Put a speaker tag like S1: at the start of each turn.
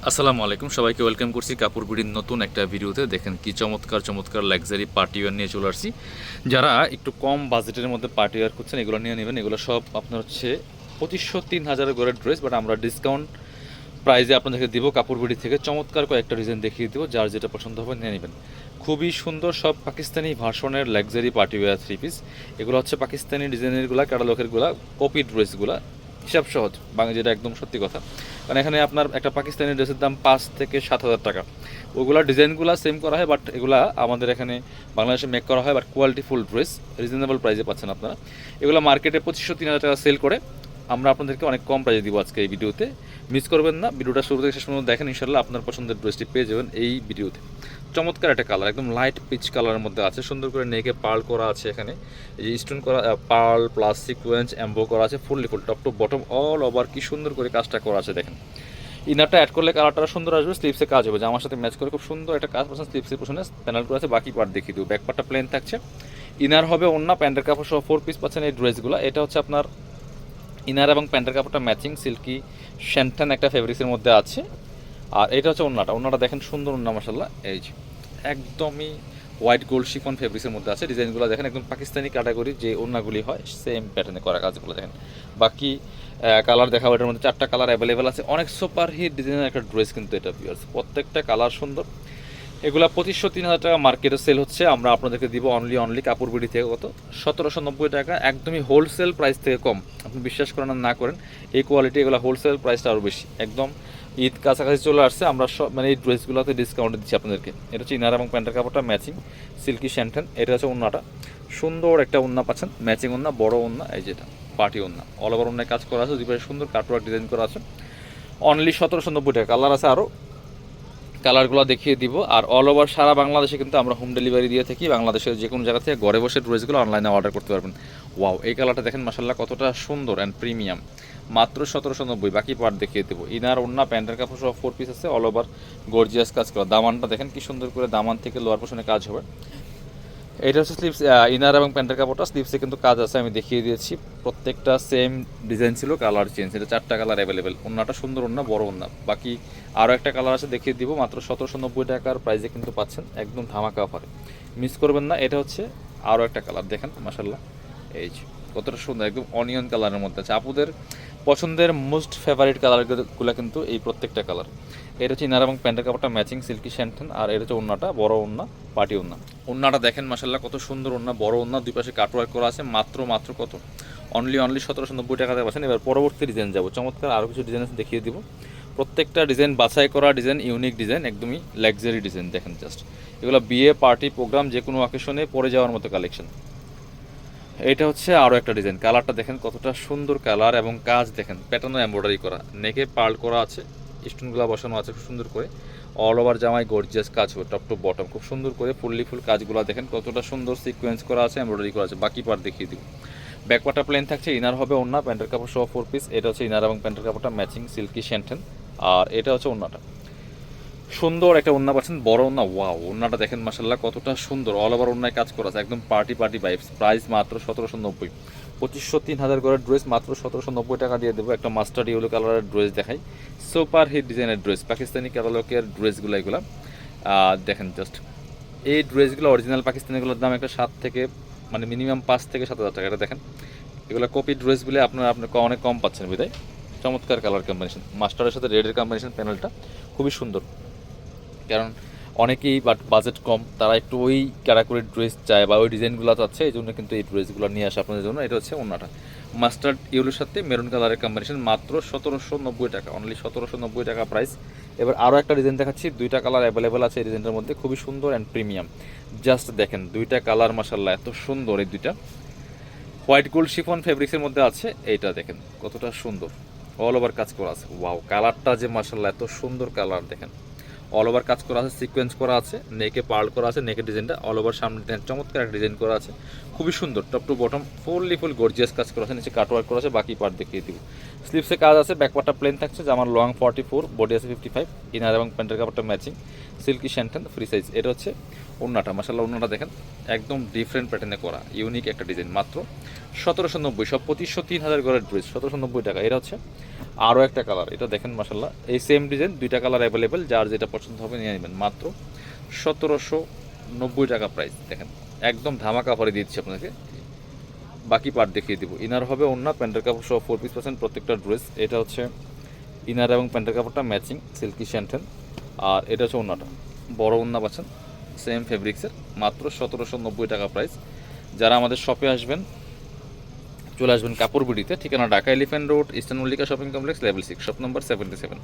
S1: আসসালামু আলাইকুম, সবাইকে ওয়েলকাম করছি কাপড় বিডির নতুন একটা ভিডিওতে। দেখেন কি চমৎকার চমৎকার লাক্সারি পার্টি ওয়্যার নিয়ে চলে আসছি। যারা একটু কম বাজেটের মধ্যে পার্টি ওয়্যার করছেন এগুলো নিয়ে নেবেন। এগুলো সব আপনার হচ্ছে 2500-3000 করে ড্রেস, বাট আমরা ডিসকাউন্ট প্রাইজে আপনাদেরকে দিব কাপড় বিডি থেকে। চমৎকার কয়েকটা ডিজাইন দেখিয়ে দেবো, যার যেটা পছন্দ হবে নিয়ে নেবেন। খুবই সুন্দর সব পাকিস্তানি ভার্সনের luxury party wear three piece. এগুলো হচ্ছে পাকিস্তানি ডিজাইনেরগুলা, ক্যাটালগেরগুলা, কপি ড্রেসগুলা, হিসাব সহজ বাংলা, যেটা একদম সত্যি কথা। কারণ এখানে আপনার একটা পাকিস্তানি ড্রেসের দাম 5 থেকে 7 হাজার টাকা। ওগুলা ডিজাইনগুলো সেম করা হয়, বাট এগুলা আমাদের এখানে বাংলাদেশে মেক করা হয়, but quality full dress reasonable প্রাইসে পাচ্ছেন আপনারা। এগুলো মার্কেটে 2500-3000 টাকা সেল করে, আমরা আপনাদেরকে অনেক কম প্রাইসে দিব আজকে এই ভিডিওতে। মিস করবেন না, ভিডিওটা শুরু থেকে শেষ পর্যন্ত দেখেন, ইনশাল্লাহ আপনার পছন্দের ড্রেসটি পেয়ে যাবেন এই ভিডিওতে। চমৎকার একটা কালার, একদম লাইট পিচ কালারের মধ্যে আছে, সুন্দর করে নেকে পার্ল করা আছে, এখানে এই যে স্টোন করা পার্ল প্লাস সিকোয়েন্স এম্বো করা আছে, fully full top to bottom all over কি সুন্দর করে কাজটা করা আছে। দেখেন ইনারটা অ্যাড করলে কালারটা সুন্দর আসবে, স্লিপসে কাজ হবে, জামার সাথে ম্যাচ করে খুব সুন্দর একটা কাজ পাচ্ছেন। স্লিপসের পিছনে প্যানেল করে আছে, বাকি পার্ট দেখিয়ে দেবো। ব্যাক পার্টটা প্লেন থাকছে, ইনার হবে ওন্না, প্যান্টের কাপড় সহ 4 পিস পাচ্ছেন এই ড্রেসগুলো। এটা হচ্ছে আপনার ইনার এবং প্যান্টের কাপড়টা ম্যাচিং সিল্কি শ্যান্টান একটা ফেব্রিক্সের মধ্যে আছে। আর এটা হচ্ছে ওন্নাটা দেখেন সুন্দর ওন্না মাশাআল্লাহ, এই যে একদমই হোয়াইট গোল্ড শিফন ফেব্রিক্সের মধ্যে আছে। ডিজাইনগুলো দেখেন একদম পাকিস্তানি ক্যাটাগরি যে ওন্নাগুলি হয় সেম প্যাটার্নে করা কাজগুলো দেখেন। বাকি কালার দেখাবো, এটার মধ্যে 4টা কালার অ্যাভেলেবেল আছে। অনেক সুপার হিট ডিজাইনের একটা ড্রেস কিন্তু এটা ভিউয়ার্স, প্রত্যেকটা কালার সুন্দর। এগুলা 2500-3000 টাকা মার্কেটে সেল হচ্ছে, আমরা আপনাদেরকে দিব অনলি কাপড় বিড়ি থেকে কত 1790 টাকা, একদমই হোলসেল প্রাইস থেকে কম। আপনি বিশ্বাস করেন আর না করেন, এই কোয়ালিটি এগুলো হোলসেল প্রাইসটা আরও বেশি। একদম ঈদ কাছাকাছি চলে আসছে, আমরা সব মানে এই ড্রেসগুলোতে ডিসকাউন্ট দিচ্ছি আপনাদেরকে। এটা হচ্ছে ইনার এবং প্যান্টের কাপড়টা ম্যাচিং সিল্কি শ্যান্টেন। এটা হচ্ছে ওন্নাটা, সুন্দর একটা ওন্না পাচ্ছেন, ম্যাচিং ওন্না, বড় ওন্না, এই যেটা পার্টি ওন্না, অল ওভার ওন্নায় কাজ করা আছে, দুপাশে সুন্দর কাটওয়ার্ক ডিজাইন করা আছে। অনলি 1790 টাকা। কালার আছে আরও, কালারগুলো দেখিয়ে দিব। আর অল ওভার সারা বাংলাদেশে কিন্তু আমরা হোম ডেলিভারি দিয়ে থাকি, বাংলাদেশের যে কোনো জায়গা থেকে ঘরে বসে ড্রেসগুলো অনলাইনে অর্ডার করতে পারবেন। ওয়াও, এই কালারটা দেখেন মাশাআল্লাহ কতটা সুন্দর অ্যান্ড প্রিমিয়াম, মাত্র 1790। বাকি পার্ট দেখিয়ে দেবো। ইনার ওন্না প্যান্টের কাপড় সব 4 পিস আছে, অল ওভার গর্জিয়াস কাজ করা। দামানটা দেখেন কি সুন্দর করে, দামান থেকে লোয়ার পোর্শনে কাজ হবে। এটা হচ্ছে স্লিপস, ইনার এবং প্যান্টের কাপড়টা, স্লিপসে কিন্তু কাজ আছে, আমি দেখিয়ে দিয়েছি। প্রত্যেকটা সেম ডিজাইন ছিল, কালার চেঞ্জ। এটা 4টা কালার অ্যাভেলেবেল। ওন্নাটা সুন্দর ওন্না, বড় ওন্না। বাকি আরও একটা কালার আছে, দেখিয়ে দিব। মাত্র 1790 টাকার প্রাইসে কিন্তু পাচ্ছেন, একদম ধামাকা অফারে, মিস করবেন না। এটা হচ্ছে আরও একটা কালার, দেখেন মাশাআল্লাহ, এই যে কতটা সুন্দর, একদম অনিয়ন কালারের মধ্যে আছে। আপুদের পছন্দের মোস্ট ফেভারিট কালারগুলো কিন্তু এই প্রত্যেকটা কালার। এটা হচ্ছে ইনার এবং প্যান্টের কাপড়টা ম্যাচিং সিল্কি শ্যান্টেন। আর এটা হচ্ছে ওন্নাটা, বড় ওন্না, পার্টি ওন্না। ওন্নাটা দেখেন মাশাআল্লাহ কত সুন্দর ওন্না, বড় ওন্না, দুই পাশে কাটওয়ার্ক করা আছে। মাত্র কত অনলি 1790 টাকাতে পাচ্ছেন। এবার পরবর্তী ডিজাইন যাবো, চমৎকার আরও কিছু ডিজাইন আছে, দেখিয়ে দিব। প্রত্যেকটা ডিজাইন বাছাই করা ডিজাইন, ইউনিক ডিজাইন, একদমই লাক্সারি ডিজাইন। দেখেন জাস্ট, এগুলো বিয়ে পার্টি প্রোগ্রাম যে কোনো অকেশনে পরে যাওয়ার মতো কালেকশন। এটা হচ্ছে আরও একটা ডিজাইন, কালারটা দেখেন কতটা সুন্দর কালার, এবং কাজ দেখেন প্যাটার্নও এমব্রয়ডারি করা, নেকে পার্ল করা আছে, স্টোনগুলো বসানো আছে খুব সুন্দর করে। অল ওভার জামায় গর্জিয়াস কাজ হবে, টপ টু বটম খুব সুন্দর করে ফুললি ফুল কাজগুলো দেখেন কতটা সুন্দর সিকোয়েন্স করা আছে, এমব্রয়ডারি করা আছে। বাকি পার্ট দেখিয়ে দিব। ব্যাকপার্টটা প্লেন থাকছে, ইনার হবে ওন্না, প্যান্টের কাপড় সহ 4 পিস। এটা হচ্ছে ইনার এবং প্যান্টের কাপড়টা ম্যাচিং সিল্কি শ্যান্টেন। আর এটা হচ্ছে ওন্নাটা, সুন্দর একটা ওন্না পাচ্ছেন, বড় ওন্না। ওয়াও, ওন্নাটা দেখেন মাশাআল্লাহ কতটা সুন্দর, অল ওভার ওন্নায় কাজ করা আছে, একদম পার্টি ভাইবস। প্রাইস মাত্র 1790। 2500-3000 করে ড্রেস মাত্র 1790 টাকা দিয়ে দেবো। একটা মাস্টার্ড ইয়েলো কালারের ড্রেস দেখাই, সুপার হিট ডিজাইনের ড্রেস, পাকিস্তানি ক্যাটালগের ড্রেসগুলো এগুলো। দেখেন জাস্ট, এই ড্রেসগুলো অরিজিনাল পাকিস্তানিগুলোর দাম একটা 7 থেকে মানে মিনিমাম 5 থেকে 7 হাজার টাকা। এটা দেখেন, এগুলো কপি ড্রেসগুলো আপনারা অনেক কম পাচ্ছেন বিদায়। চমৎকার কালার কম্বিনেশন, মাস্টারের সাথে রেডের কম্বিনেশন, প্যানেলটা খুবই সুন্দর। কারণ অনেকেই বাজেট কম, তারা একটু ওই ক্যাটাগরির ড্রেস চায় বা ওই ডিজাইনগুলো চাচ্ছে, এই জন্য কিন্তু এই ড্রেসগুলো নিয়ে আসে আপনাদের জন্য। এটা হচ্ছে ওন্নাটা, মাস্টার্ড ইয়েলোর সাথে মেরুন কালারের কম্বিনেশন, মাত্র 1790 টাকা, অনলি 1790 টাকা প্রাইস। এবার আরও একটা ডিজাইন দেখাচ্ছি, 2টা কালার অ্যাভেলেবেল আছে এই ডিজাইনটার মধ্যে, খুবই সুন্দর অ্যান্ড প্রিমিয়াম। জাস্ট দেখেন 2টা কালার মাশাআল্লাহ এত সুন্দর, এই 2টা হোয়াইট গোল্ড শিফন ফেব্রিক্সের মধ্যে আছে। এইটা দেখেন কতটা সুন্দর, অল ওভার কাজ করা আছে। ওয়াও, কালারটা যে মাশাআল্লাহ এত সুন্দর কালার, দেখেন অল ওভার কাজ করা আছে, সিকোয়েন্স করা আছে, নেকে পার্ল করা আছে, নেকের ডিজাইনটা অল ওভার সামনে চমৎকার একটা ডিজাইন করা আছে, খুবই সুন্দর। Top to bottom fully full gorgeous কাজ করা আছে, নিচে কাটওয়ার্ক করা আছে। বাকি পার্ট দেখিয়ে দিব। স্লিপসে কাজ আছে, ব্যাকপার্টটা প্লেন থাকছে, জামার লং 44, বডি আছে 55, ইনার এবং প্যান্টের কাপড়টা ম্যাচিং, সিল্কি শ্যান্টেন ফ্রি সাইজ। এটা হচ্ছে ওড়নাটা, মাশাআল্লাহ ওড়নাটা দেখেন একদম ডিফারেন্ট প্যাটার্নে করা, ইউনিক একটা ডিজাইন, মাত্র 1790। সব 2500-3000 করে ড্রেস, 1790 টাকা। এটা হচ্ছে আরও একটা কালার, এটা দেখেন মাশাআল্লাহ এই সেম ডিজাইন, দুইটা কালার অ্যাভেলেবেল, যার যেটা পছন্দ হবে নিয়ে নেবেন, মাত্র 1790 টাকা প্রাইস। দেখেন একদম ধামাকা অফারে দিয়ে দিচ্ছি আপনাকে। বাকি পার্ট দেখিয়ে দিব। ইনার হবে ওড়না, প্যান্টের কাপড় সহ 4 পিস পাচ্ছেন প্রত্যেকটা ড্রেস। এটা হচ্ছে ইনার এবং প্যান্টের কাপড়টা ম্যাচিং, সিল্কি শ্যান্টেন। আর এটা হচ্ছে ওড়নাটা, বড় ওড়না পাচ্ছেন সেম ফেব্রিক্সের, মাত্র 1790 টাকা প্রাইস। যারা আমাদের শপে আসবেন চলে আসবেন কাপড় বিডিতে, ঠিকানা Dhaka elephant road, eastern Mallika shopping complex, level 6, shop number 77।